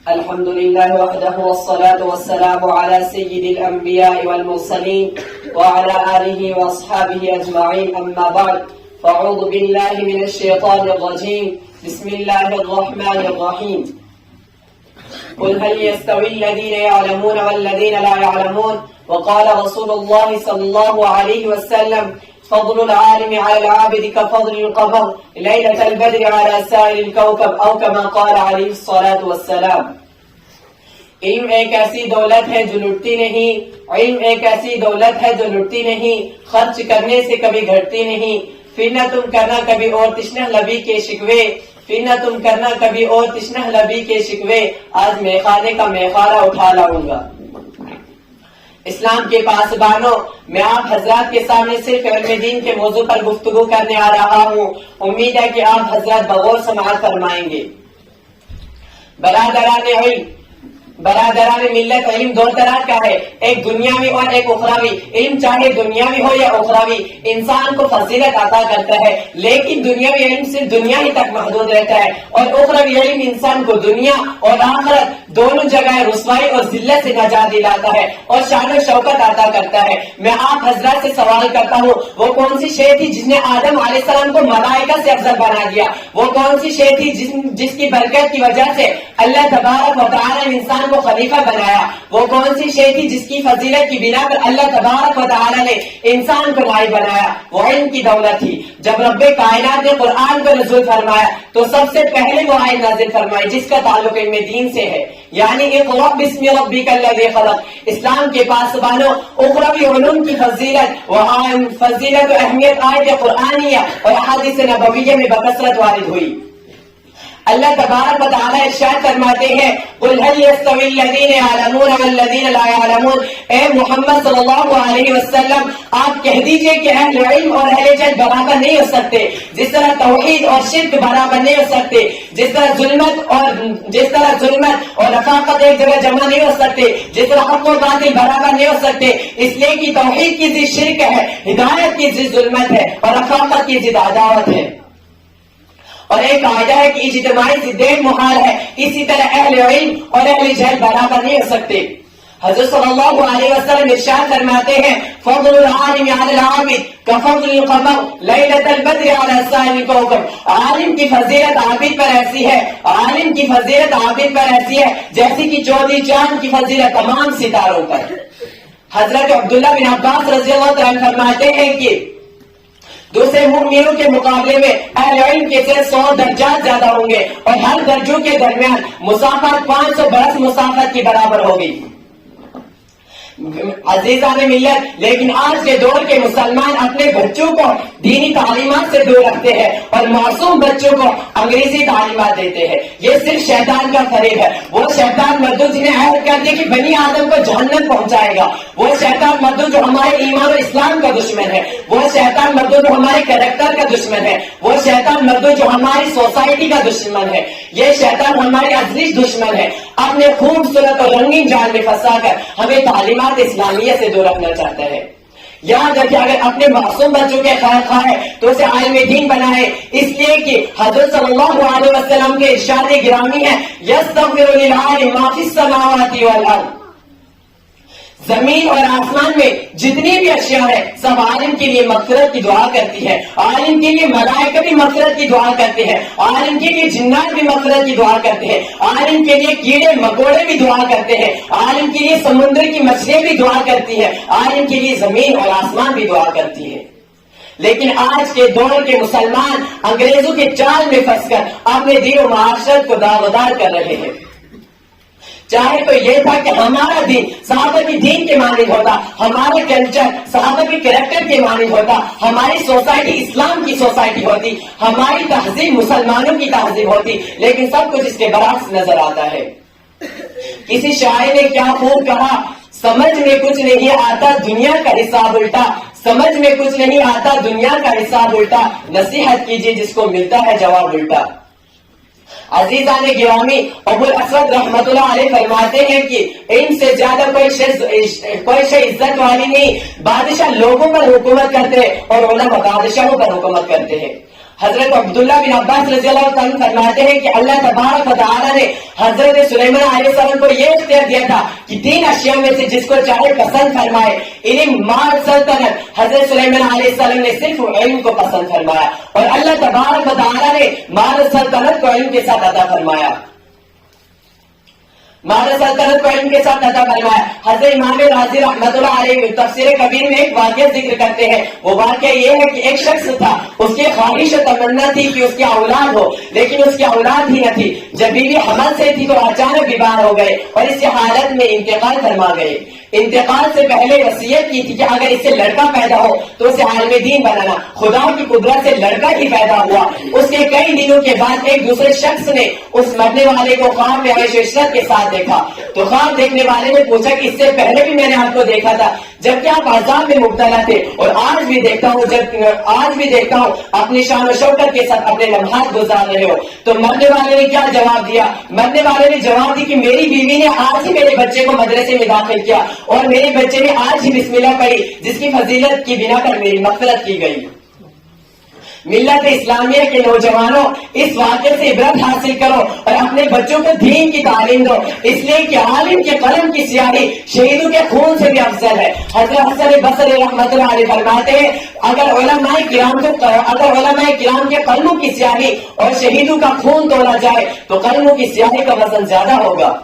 الحمد لله وحده والصلاة والسلام على سيد الأنبياء والمرسلين وعلى آله وأصحابه أجمعين، أما بعد، فأعوذ بالله من الشيطان الرجيم. بسم الله الرحمن الرحيم. قل هل يستوي الذين يعلمون والذين لا يعلمون؟ وقال رسول الله صلى الله عليه وسلم: فضل العالم على العابد كفضل القمر ليلة البدر على سائر الكوكب، أو كما قال عليه الصلاة والسلام. علم ایک ایسی دولت ہے جو لٹتی نہیں، علم ایک ایسی دولت ہے جو لٹتی نہیں، خرچ کرنے سے کبھی گھٹتی نہیں. پھر نہ تم کرنا کبھی اور تشنہ لبی کے شکوے، پھر نہ تم کرنا کبھی اور تشنہ لبی کے شکوے، آج میخانے کا میخارہ اٹھا لاؤں گا. اسلام کے پاسبانوں، میں آپ حضرات کے سامنے صرف علم دین کے موضوع پر گفتگو کرنے آ رہا ہوں. امید ہے کہ آپ حضرات بغور سماعت فرمائیں گے. برادران ملت، علم دو طرح کا ہے، ایک دنیاوی اور ایک اخروی. علم چاہے دنیاوی ہو یا اخروی انسان کو فضیلت عطا کرتا ہے، لیکن دنیاوی علم صرف دنیا ہی تک محدود رہتا ہے، اور اخروی علم انسان کو دنیا اور آخرت دونوں جگہ رسوائی اور ذلت سے نجات دلاتا ہے اور شان و شوکت عطا کرتا ہے. میں آپ حضرات سے سوال کرتا ہوں، وہ کون سی شے تھی جس نے آدم علیہ السلام کو ملائکہ سے افضل بنا دیا؟ وہ کون سی شے تھی جس کی برکت کی وجہ سے اللہ تبارک و تعالی نے انسان کو خلیفہ بنایا؟ وہ کون سی شے تھی جس کی فضیلت کی بنا پر اللہ تبارک و تعالی نے انسان کو نائب بنایا؟ وہ علم کی دولت تھی. جب رب کائنات نے قرآن کو نزول فرمایا تو سب سے پہلے وہ آیت نازل فرمائی جس کا تعلق علم دین سے ہے، یعنی اقرأ باسم ربک الذی خلق. اسلام کے پاسبانوں، اخروی علوم کی فضیلت و اہمیت آیت قرآنیہ اور احادیث نبویہ میں بکثرت وارد ہوئی. اللہ تبارک و تعالی ارشاد فرماتے ہیں: قل هل يستوي الذين يعلمون والذين لا يعلمون. اے محمد صلی اللہ علیہ وسلم، آپ کہہ دیجئے کہ اہل علم اور اہل جہل برابر نہیں ہو سکتے. جس طرح توحید اور شرک برابر نہیں ہو سکتے، جس طرح ظلمت اور رفاقت ایک جگہ جمع نہیں ہو سکتے، جس طرح حق و باطل برابر نہیں ہو سکتے، اس لیے کہ توحید کی ضد شرک ہے، ہدایت کی ضد ظلمت ہے اور رفاقت کی ضد عداوت ہے. اور ایک قاعدہ ہے کہ اجتماعی ضدین محال ہے، اسی طرح اہل علم اور اہل جہل برابر نہیں ہو سکتے. حضرت صلی اللہ علیہ وسلم ارشاد فرماتے ہیں: فضل العالم علی العابد کفضل القمر لیلۃ البدر علی سائر الکوکب. عالم کی فضیلت عابد پر ایسی ہے، عالم کی فضیلت عابد پر ایسی ہے جیسی کہ چودہ چاند کی فضیلت تمام ستاروں پر. حضرت عبداللہ بن عباس رضی اللہ عنہ فرماتے ہیں کہ دوسرے مومنوں کے مقابلے میں اہل علم کے 100 درجات زیادہ ہوں گے، اور ہر درجوں کے درمیان مسافت 500 برس مسافت کے برابر ہوگی. عزیزان ملت، لیکن آج کے دور کے مسلمان اپنے بچوں کو دینی تعلیمات سے دور رکھتے ہیں اور معصوم بچوں کو انگریزی تعلیمات دیتے ہیں. یہ صرف شیطان کا فریب ہے. وہ شیطان مردود جنہیں عہد کر دیا کہ بنی آدم کو جہنم پہنچائے گا، وہ شیطان مردود جو ہمارے ایمان و اسلام کا دشمن ہے، وہ شیطان مردود جو ہمارے کریکٹر کا دشمن ہے، وہ شیطان مردود جو ہماری سوسائٹی کا دشمن ہے، یہ شیطان ہمارے ازلی دشمن ہے. اپنے خوبصورت اور رنگین جال میں پھنسا کر ہمیں تعلیمات اسلامیہ سے دور رکھنا چاہتا ہے. یاد رکھیں، اگر اپنے معصوم بچوں کے خیر خواہ ہے تو اسے عالم دین بنائے، اس لیے کہ حضرت صلی اللہ علیہ وسلم کے ارشاد گرامی ہے: یستغفر للعالم ما فی السماوات والارض. زمین اور آسمان میں جتنی بھی اشیاء ہے سب عالم کے لیے مغفرت کی دعا کرتی ہے. عالم کے لیے ملائکہ بھی مغفرت کی دعا کرتے ہیں، عالم کے لیے جنات بھی مغفرت کی دعا کرتے ہیں، عالم کے لیے کیڑے مکوڑے بھی دعا کرتے ہیں، عالم کے لیے سمندر کی مچھلیاں بھی دعا کرتی ہیں، عالم کے لیے زمین اور آسمان بھی دعا کرتی ہے. لیکن آج کے دور کے مسلمان انگریزوں کے جال میں پھنس کر اپنے دین و معاشرت کو داغدار کر رہے ہیں. چاہے تو یہ تھا کہ ہمارا دین صحابہ کی دین کے مانند ہوتا، ہمارا کلچر صحابہ کے کریکٹر کے مانند ہوتا، ہماری سوسائٹی اسلام کی سوسائٹی ہوتی، ہماری تہذیب مسلمانوں کی تہذیب ہوتی، لیکن سب کچھ اس کے برعکس نظر آتا ہے. کسی شاعر نے کیا خوب کہا: سمجھ میں کچھ نہیں آتا دنیا کا حساب الٹا، سمجھ میں کچھ نہیں آتا دنیا کا حساب الٹا، نصیحت کیجیے جس کو ملتا ہے جواب الٹا. عزیزان گرامی، ابو الاسود رحمت اللہ علیہ فرماتے ہیں کہ علم سے زیادہ کوئی شے عزت والی نہیں. بادشاہ لوگوں پر حکومت کرتے ہیں اور علماء بادشاہوں پر حکومت کرتے ہیں. حضرت عبداللہ بن عباس رضی اللہ عنہ فرماتے ہیں کہ اللہ تبارک و تعالیٰ نے حضرت سلیمان علیہ السلام کو یہ اختیار دیا تھا کہ 3 اشیاء میں سے جس کو چاہے پسند فرمائے، علم، مال، سلطنت۔ حضرت سلیمان علیہ السلام نے صرف علم کو پسند فرمایا اور اللہ تبارک و تعالیٰ نے مال و سلطنت کو علم کے ساتھ عطا فرمایا، مال سلطنت کو علم کے ساتھ عطا فرمایا۔ حضرت امام راضی رحمۃ اللہ علیہ تفسیر کبیر میں ایک واقعہ ذکر کرتے ہیں۔ وہ واقعہ یہ ہے کہ ایک شخص تھا، اس کی خواہش و تمنا تھی کہ اس کی اولاد ہو، لیکن اس کی اولاد ہی نہ تھی۔ جب بیوی حمل سے تھی تو اچانک بیمار ہو گئے اور اس کی حالت میں انتقال فرما گئے۔ انتقال سے پہلے وصیت کی تھی کہ اگر اس سے لڑکا پیدا ہو تو اسے عالم دین بنانا۔ خدا کی قدرت سے لڑکا ہی پیدا ہوا۔ اس کے کئی دنوں کے بعد ایک دوسرے شخص نے اس مرنے والے کو خواب میں عیش و عشرت کے ساتھ دیکھا تو خواب دیکھنے والے نے پوچھا کہ اس سے پہلے بھی میں نے آپ کو دیکھا تھا جبکہ آپ عذاب میں مبتلا تھے، اور آج بھی دیکھتا ہوں اپنی شان و شوکت کے ساتھ اپنے لمحات گزار رہے ہو۔ تو مرنے والے نے کیا جواب دیا؟ مرنے والے نے جواب دی کہ میری بیوی نے آج ہی میرے بچے کو مدرسے میں داخل کیا اور میرے بچے نے آج ہی بسم اللہ پڑھی، جس کی فضیلت کی بنا پر میری مغفرت کی گئی۔ ملت اسلامیہ کے نوجوانوں، اس واقعے سے عبرت حاصل کرو اور اپنے بچوں کو دین کی تعلیم دو، اس لیے کہ عالم کے قلم کی سیاہی شہیدوں کے خون سے بھی افضل ہے۔ حضرت حسن بصری رحمۃ اللہ علیہ فرماتے ہیں اگر علماء کرام کے قلموں کی سیاہی اور شہیدوں کا خون تولا جائے تو قلموں کی سیاہی کا وزن زیادہ ہوگا۔